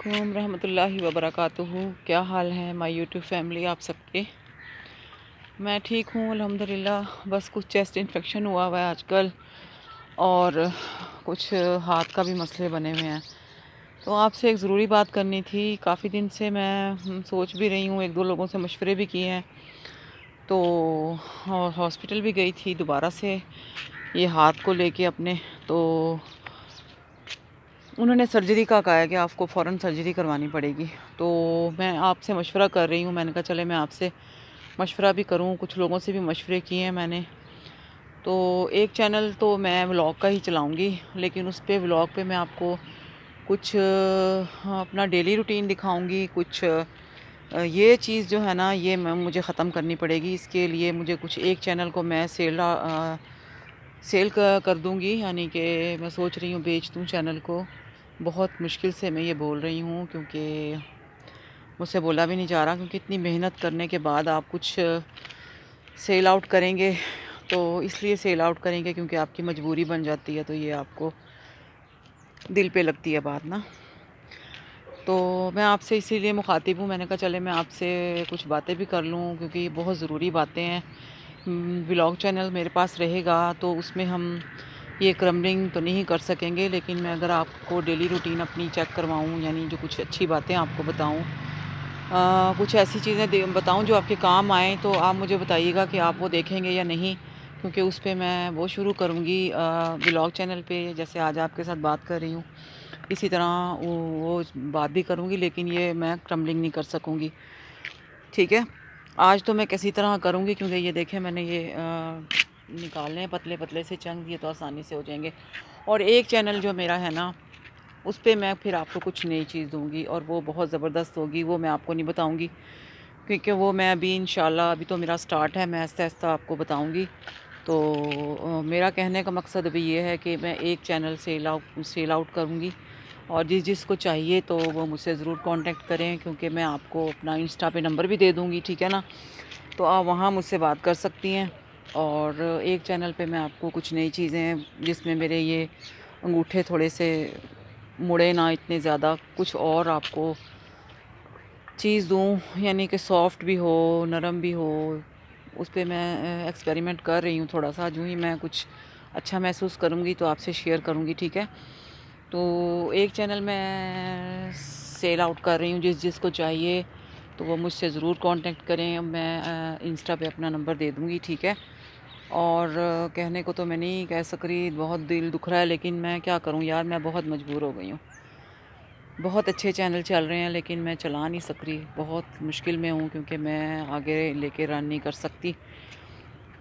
अस्सलामुअलैकुम रहमतुल्लाहि व बरकातुहू। क्या हाल है माय यूट्यूब फैमिली आप सबके। मैं ठीक हूँ अल्हम्दुलिल्लाह। बस कुछ चेस्ट इन्फेक्शन हुआ है आजकल और कुछ हाथ का भी मसले बने हुए हैं। तो आपसे एक ज़रूरी बात करनी थी। काफ़ी दिन से मैं सोच भी रही हूँ, एक दो लोगों से मशवरे भी किए हैं, तो और हॉस्पिटल भी गई थी दोबारा से ये हाथ को लेके अपने। तो उन्होंने सर्जरी का कहा है कि आपको फ़ौरन सर्जरी करवानी पड़ेगी। तो मैं आपसे मशवरा कर रही हूँ। मैंने कहा चले मैं आपसे मशवरा भी करूँ, कुछ लोगों से भी मशवरे किए हैं मैंने। तो एक चैनल तो मैं व्लॉग का ही चलाऊँगी, लेकिन उस पे व्लॉग पे मैं आपको कुछ अपना डेली रूटीन दिखाऊँगी। कुछ ये चीज़ जो है ना, ये मुझे ख़त्म करनी पड़ेगी। इसके लिए मुझे कुछ एक चैनल को मैं सेल कर दूँगी, यानी कि मैं सोच रही हूँ बेच दूँ चैनल को। बहुत मुश्किल से मैं ये बोल रही हूँ, क्योंकि मुझसे बोला भी नहीं जा रहा, क्योंकि इतनी मेहनत करने के बाद आप कुछ सेल आउट करेंगे तो इसलिए सेल आउट करेंगे क्योंकि आपकी मजबूरी बन जाती है, तो ये आपको दिल पे लगती है बात ना। तो मैं आपसे इसीलिए मुखातिब हूँ। मैंने कहा चले मैं आपसे कुछ बातें भी कर लूँ, क्योंकि ये बहुत ज़रूरी बातें हैं। व्लॉग चैनल मेरे पास रहेगा तो उसमें हम ये क्रम्बलिंग तो नहीं कर सकेंगे, लेकिन मैं अगर आपको डेली रूटीन अपनी चेक करवाऊँ, यानी जो कुछ अच्छी बातें आपको बताऊँ, कुछ ऐसी चीज़ें बताऊँ जो आपके काम आएँ, तो आप मुझे बताइएगा कि आप वो देखेंगे या नहीं। क्योंकि उस पे मैं वो शुरू करूँगी व्लॉग चैनल पे, जैसे आज आपके साथ बात कर रही हूँ, इसी तरह वो बात भी करूँगी, लेकिन ये मैं क्रम्बलिंग नहीं कर सकूँगी। ठीक है, आज तो मैं किसी तरह करूँगी, क्योंकि ये देखें मैंने ये निकालने हैं पतले पतले से चंग, ये तो आसानी से हो जाएंगे। और एक चैनल जो मेरा है ना, उस पे मैं फिर आपको कुछ नई चीज़ दूँगी, और वो बहुत ज़बरदस्त होगी। वो मैं आपको नहीं बताऊँगी, क्योंकि वो मैं अभी इंशाल्लाह, अभी तो मेरा स्टार्ट है, मैं आहिस्ता-आहिस्ता आपको बताऊँगी। तो मेरा कहने का मकसद अभी ये है कि मैं एक चैनल सेल आउट करूँगी, और जिसको चाहिए तो वो मुझसे ज़रूर कांटेक्ट करें, क्योंकि मैं आपको अपना इंस्टा पे नंबर भी दे दूँगी, ठीक है ना। तो आप वहाँ मुझसे बात कर सकती हैं। और एक चैनल पे मैं आपको कुछ नई चीज़ें, जिसमें मेरे ये अंगूठे थोड़े से मुड़े ना इतने ज़्यादा, कुछ और आपको चीज़ दूँ, यानी कि सॉफ्ट भी हो, नरम भी हो। उस पे मैं एक्सपेरिमेंट कर रही हूँ थोड़ा सा। जो ही मैं कुछ अच्छा महसूस करूँगी तो आपसे शेयर करूँगी, ठीक है। तो एक चैनल मैं सेल आउट कर रही हूँ, जिसको चाहिए तो वो मुझसे ज़रूर कांटेक्ट करें। मैं इंस्टा पे अपना नंबर दे दूँगी, ठीक है। और कहने को तो मैं नहीं कह सक रही, बहुत दिल दुख रहा है, लेकिन मैं क्या करूँ यार, मैं बहुत मजबूर हो गई हूँ। बहुत अच्छे चैनल चल रहे हैं, लेकिन मैं चला नहीं सक रही, बहुत मुश्किल में हूँ, क्योंकि मैं आगे लेके रन नहीं कर सकती।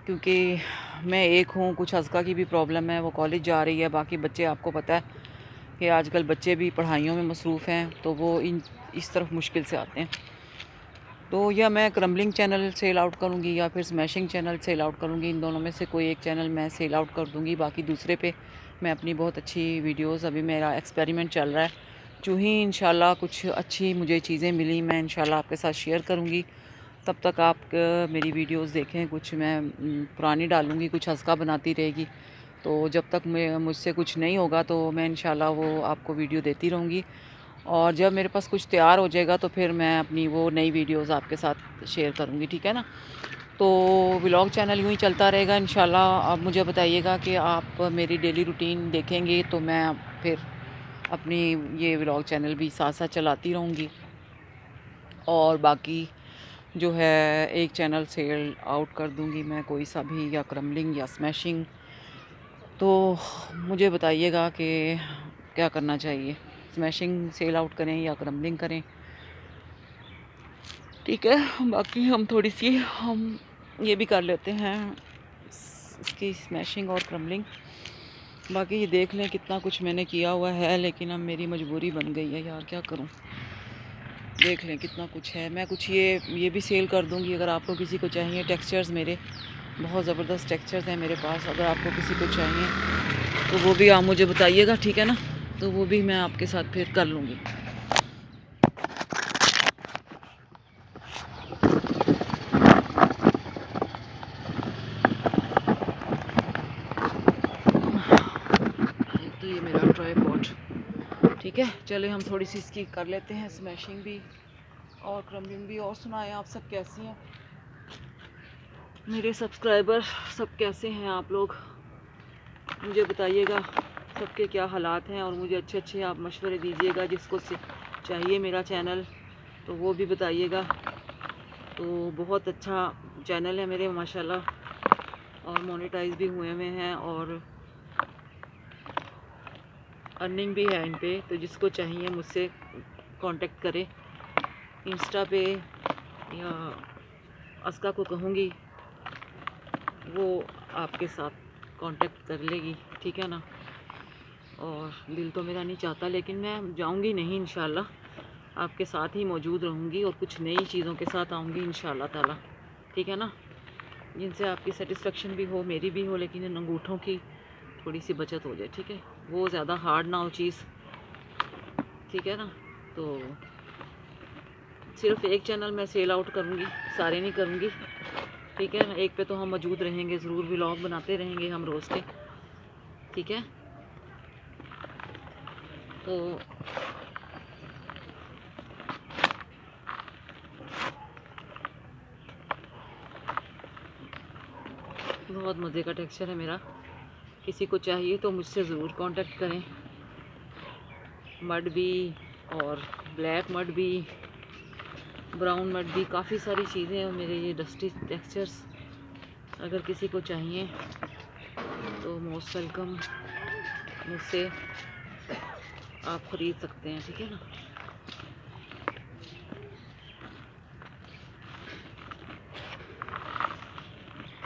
क्योंकि मैं एक हूँ, कुछ अज़का की भी प्रॉब्लम है, वो कॉलेज जा रही है। बाकी बच्चे, आपको पता है कि आजकल बच्चे भी पढ़ाइयों में मसरूफ़ हैं, तो वो इस तरफ मुश्किल से आते हैं। तो या मैं क्रम्बलिंग चैनल सेल आउट करूँगी, या फिर स्मैशिंग चैनल सेल आउट करूँगी। इन दोनों में से कोई एक चैनल मैं सेल आउट कर दूँगी। बाकी दूसरे पे मैं अपनी बहुत अच्छी वीडियोज़, अभी मेरा एक्सपेरिमेंट चल रहा है, जो ही इंशाल्लाह कुछ अच्छी मुझे चीज़ें मिली, मैं इंशाल्लाह आपके साथ शेयर करूँगी। तब तक आप मेरी वीडियोज़ देखें। कुछ मैं पुरानी डालूँगी, कुछ अज़का बनाती रहेगी। तो जब तक मुझसे कुछ नहीं होगा, तो मैं इंशाल्लाह वो आपको वीडियो देती रहूँगी। और जब मेरे पास कुछ तैयार हो जाएगा, तो फिर मैं अपनी वो नई वीडियोज़ आपके साथ शेयर करूँगी, ठीक है ना। तो व्लॉग चैनल यूँ ही चलता रहेगा इंशाल्लाह। आप मुझे बताइएगा कि आप मेरी डेली रूटीन देखेंगे, तो मैं फिर अपनी ये व्लॉग चैनल भी साथ साथ चलाती रहूँगी। और बाकी जो है, एक चैनल सेल आउट कर दूँगी मैं, कोई सा भी, या क्रम्बलिंग या स्मैशिंग। तो मुझे बताइएगा कि क्या करना चाहिए, स्मैशिंग सेल आउट करें या क्रम्बलिंग करें, ठीक है। बाकी हम ये भी कर लेते हैं, इसकी स्मैशिंग और क्रम्बलिंग। बाकी ये देख लें कितना कुछ मैंने किया हुआ है, लेकिन अब मेरी मजबूरी बन गई है यार, क्या करूं। देख लें कितना कुछ है। मैं कुछ ये भी सेल कर दूंगी, अगर आपको किसी को चाहिए। टेक्सचर्स मेरे बहुत ज़बरदस्त टेक्सचर्स हैं मेरे पास, अगर आपको किसी को चाहिए तो वो भी आप मुझे बताइएगा, ठीक है ना। तो वो भी मैं आपके साथ फिर कर लूँगी। एक तो ये मेरा ट्राइपॉड, ठीक ठीक है, चले हम थोड़ी सी इसकी कर लेते हैं स्मैशिंग भी और क्रम्बिंग भी। और सुनाएं आप सब कैसी हैं, मेरे सब्सक्राइबर सब कैसे हैं आप लोग, मुझे बताइएगा सबके क्या हालात हैं। और मुझे अच्छे अच्छे आप मशवरे दीजिएगा, जिसको चाहिए मेरा चैनल तो वो भी बताइएगा। तो बहुत अच्छा चैनल है मेरे माशाल्लाह, और मोनेटाइज भी हुए हैं और अर्निंग भी है इन पे। तो जिसको चाहिए मुझसे कांटेक्ट करे इंस्टा पे, या अस्का को कहूँगी वो आपके साथ कांटेक्ट कर लेगी, ठीक है ना। और दिल तो मेरा नहीं चाहता, लेकिन मैं जाऊँगी नहीं, इंशाल्लाह आपके साथ ही मौजूद रहूँगी और कुछ नई चीज़ों के साथ आऊँगी इंशाल्लाह ताला, ठीक है ना। जिनसे आपकी सेटिस्फेक्शन भी हो, मेरी भी हो, लेकिन इन अंगूठों की थोड़ी सी बचत हो जाए, ठीक है। वो ज़्यादा हार्ड ना हो चीज़, ठीक है ना। तो सिर्फ एक चैनल मैं सेल आउट करूँगी, सारे नहीं करूँगी, ठीक है ना। एक पे तो हम मौजूद रहेंगे ज़रूर, व्लॉग बनाते रहेंगे हम रोज़ के, ठीक है। तो बहुत मज़े का टेक्सचर है मेरा, किसी को चाहिए तो मुझसे ज़रूर कांटेक्ट करें। मड भी और ब्लैक मड भी, ब्राउन मड भी, काफ़ी सारी चीज़ें हैं मेरे ये डस्टी टेक्सचर्स। अगर किसी को चाहिए तो मोस्ट वेलकम, मुझसे आप ख़रीद सकते हैं, ठीक है ना।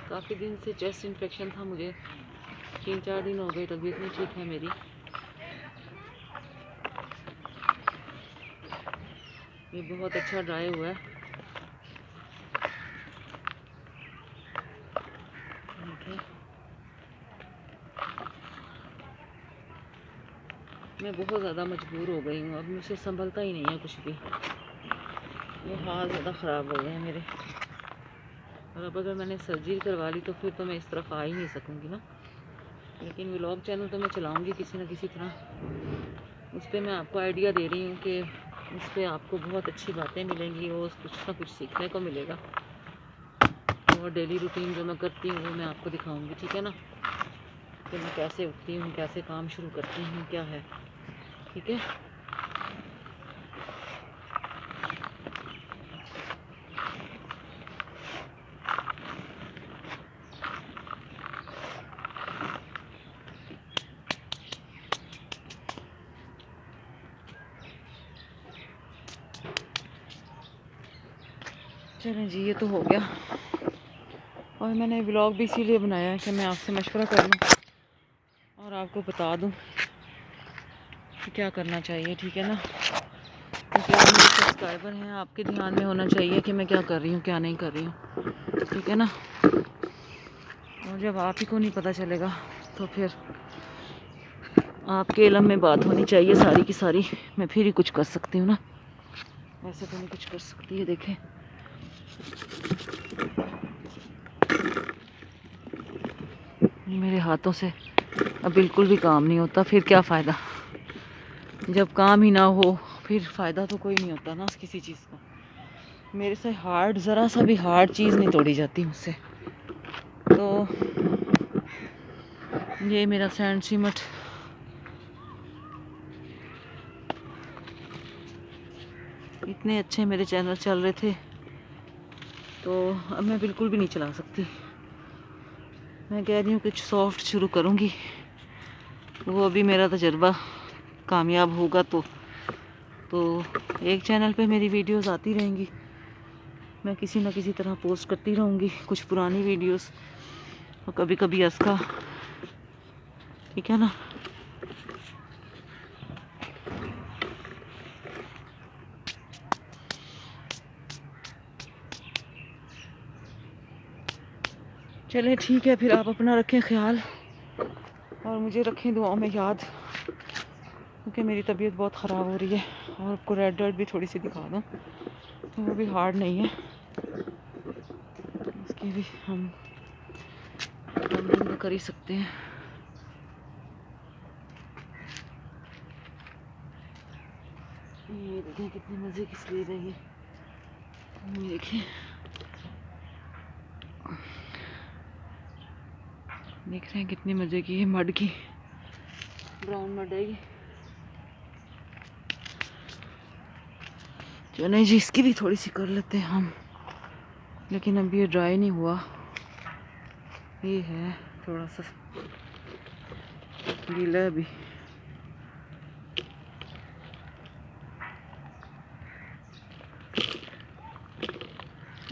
काफ़ी दिन से चेस्ट इन्फेक्शन था मुझे, 3-4 दिन हो गए, तबीयत नहीं ठीक है मेरी। ये बहुत अच्छा ड्राई हुआ है, ठीक है। मैं बहुत ज़्यादा मजबूर हो गई हूँ, अब मुझसे संभलता ही नहीं है कुछ भी, ये हाल ज़्यादा ख़राब हो गए हैं मेरे। और अब अगर मैंने सर्जरी करवा ली तो फिर तो मैं इस तरफ आ ही नहीं सकूँगी ना। लेकिन व्लॉग चैनल तो मैं चलाऊँगी किसी न किसी तरह। उस पर मैं आपको आइडिया दे रही हूँ कि उस पर आपको बहुत अच्छी बातें मिलेंगी और कुछ ना कुछ सीखने को मिलेगा। और डेली रूटीन जो मैं करती हूँ वो मैं आपको दिखाऊँगी, ठीक है ना, कि मैं कैसे उठती हूँ, कैसे काम शुरू करती हूँ, क्या है, ठीक है। चलें जी, ये तो हो गया। और मैंने व्लॉग भी इसीलिए बनाया है कि मैं आपसे मशवरा कर लूँ और आपको बता दूँ कि क्या करना चाहिए, ठीक है ना। क्योंकि आप मेरे सब्सक्राइबर हैं, आपके ध्यान में होना चाहिए कि मैं क्या कर रही हूँ, क्या नहीं कर रही हूँ, ठीक है ना। और जब आप ही को नहीं पता चलेगा तो फिर आपके इल्म में बात होनी चाहिए सारी की सारी, मैं फिर ही कुछ कर सकती हूँ ना, वैसे तो नहीं कुछ कर सकती है। देखें, मेरे हाथों से अब बिल्कुल भी काम नहीं होता, फिर क्या फ़ायदा। जब काम ही ना हो फिर फ़ायदा तो कोई नहीं होता ना किसी चीज़ का। मेरे से हार्ड, ज़रा सा भी हार्ड चीज़ नहीं तोड़ी जाती मुझसे। तो ये मेरा सैंड सीमेंट इतने अच्छे मेरे चैनल चल रहे थे, तो अब मैं बिल्कुल भी नहीं चला सकती। मैं कह रही हूँ कुछ सॉफ्ट शुरू करूँगी, वो अभी मेरा तजर्बा कामयाब होगा तो एक चैनल पे मेरी वीडियोस आती रहेंगी, मैं किसी न किसी तरह पोस्ट करती रहूँगी कुछ पुरानी वीडियोस, और कभी कभी अस्का, ठीक है ना। चलें ठीक है, फिर आप अपना रखें ख्याल और मुझे रखें दुआओं में याद, क्योंकि मेरी तबीयत बहुत ख़राब हो रही है। और आपको रेड डर्ट भी थोड़ी सी दिखा दूँ, तो वो भी हार्ड नहीं है, इसकी भी हम कम कर ही सकते हैं। ये देखें कितने मज़े की स्लीव है ये देखें। देख रहे हैं कितनी मज़े की है, मड की, ब्राउन मड है ये। चलो जी इसकी भी थोड़ी सी कर लेते हैं हम, लेकिन अभी ये ड्राई नहीं हुआ, ये है थोड़ा सा गीला है अभी।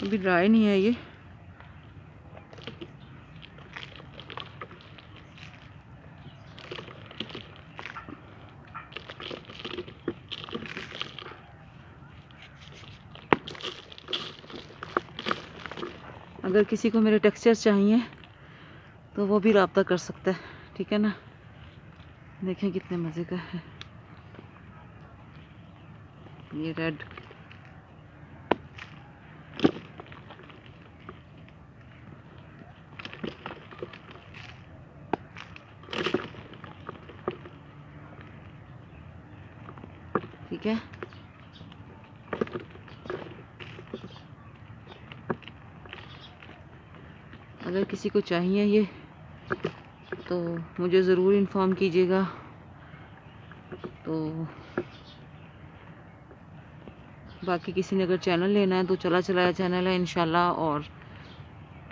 अभी ड्राई नहीं है ये। अगर किसी को मेरे टेक्सचर चाहिए तो वो भी रब्ता कर सकता है, ठीक है ना। देखें कितने मज़े का है ये रेड। ठीक है, अगर किसी को चाहिए ये तो मुझे ज़रूर इन्फॉर्म कीजिएगा। तो बाकी किसी ने अगर चैनल लेना है तो चला चलाया चैनल है इंशाल्लाह, और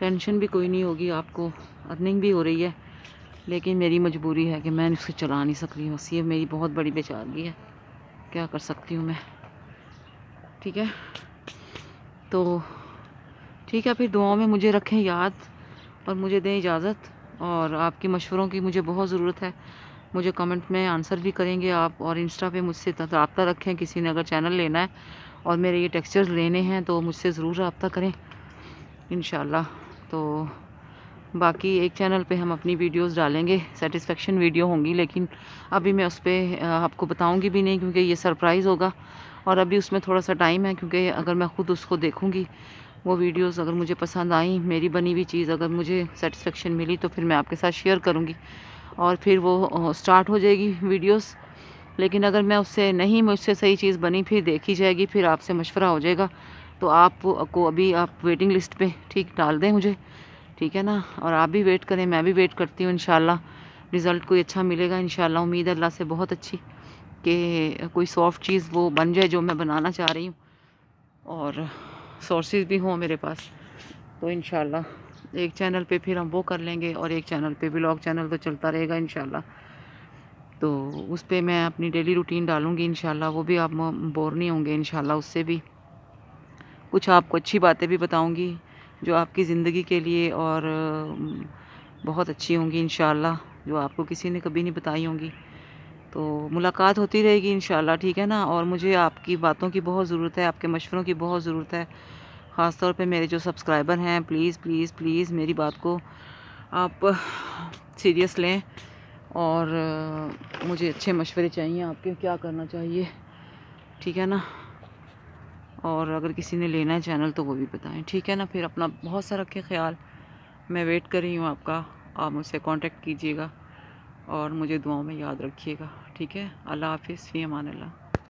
टेंशन भी कोई नहीं होगी आपको, अर्निंग भी हो रही है। लेकिन मेरी मजबूरी है कि मैं उससे चला नहीं सक रही हूँ, बस ये मेरी बहुत बड़ी बेचारगी है, क्या कर सकती हूँ मैं। ठीक है, तो ठीक है, फिर दुआओं में मुझे रखें याद और मुझे दें इजाज़त। और आपकी मशवरों की मुझे बहुत ज़रूरत है, मुझे कमेंट में आंसर भी करेंगे आप, और इंस्टा पे मुझसे रब्ता रखें। किसी ने अगर चैनल लेना है और मेरे ये टेक्सचर्स लेने हैं तो मुझसे ज़रूर रब्ता करें इंशाल्लाह। तो बाकी एक चैनल पे हम अपनी वीडियोस डालेंगे, सेटिस्फेक्शन वीडियो होंगी, लेकिन अभी मैं उस पर आपको बताऊंगी भी नहीं क्योंकि ये सरप्राइज़ होगा, और अभी उसमें थोड़ा सा टाइम है। क्योंकि अगर मैं ख़ुद उसको देखूंगी वो वीडियोस, अगर मुझे पसंद आई मेरी बनी हुई चीज़, अगर मुझे सेटिस्फेक्शन मिली तो फिर मैं आपके साथ शेयर करूँगी और फिर वो स्टार्ट हो जाएगी वीडियोस। लेकिन अगर मैं उससे नहीं, मुझसे सही चीज़ बनी फिर देखी जाएगी, फिर आपसे मशवरा हो जाएगा। तो आपको अभी आप वेटिंग लिस्ट पे ठीक डाल दें मुझे, ठीक है ना। और आप भी वेट करें, मैं भी वेट करती हूँ। इंशाल्लाह रिज़ल्ट कोई अच्छा मिलेगा इंशाल्लाह, उम्मीद है अल्लाह से बहुत अच्छी कि कोई सॉफ्ट चीज़ वो बन जाए जो मैं बनाना चाह रही हूँ, और सोर्सेज भी हों मेरे पास। तो इंशाल्लाह एक चैनल पे फिर हम वो कर लेंगे और एक चैनल पे व्लॉग चैनल तो चलता रहेगा इंशाल्लाह। तो उस पे मैं अपनी डेली रूटीन डालूँगी इंशाल्लाह, वो भी आप बोर नहीं होंगे इंशाल्लाह। उससे भी कुछ आपको अच्छी बातें भी बताऊँगी जो आपकी ज़िंदगी के लिए और बहुत अच्छी होंगी इंशाल्लाह, जो आपको किसी ने कभी नहीं बताई होंगी। तो मुलाकात होती रहेगी इंशाल्लाह, ठीक है ना। और मुझे आपकी बातों की बहुत ज़रूरत है, आपके मशवरों की बहुत ज़रूरत है। ख़ास तौर पे मेरे जो सब्सक्राइबर हैं, प्लीज़ प्लीज़ प्लीज़ मेरी बात को आप सीरियस लें, और मुझे अच्छे मशवरे चाहिए आपके, क्या करना चाहिए, ठीक है ना। और अगर किसी ने लेना है चैनल तो वो भी बताएं, ठीक है ना। फिर अपना बहुत सा रखें ख्याल, मैं वेट कर रही हूँ आपका, आप मुझसे कांटेक्ट कीजिएगा और मुझे दुआओं में याद रखिएगा, ठीक है। अल्लाह हाफ़िज़, फ़ी अमान अल्लाह।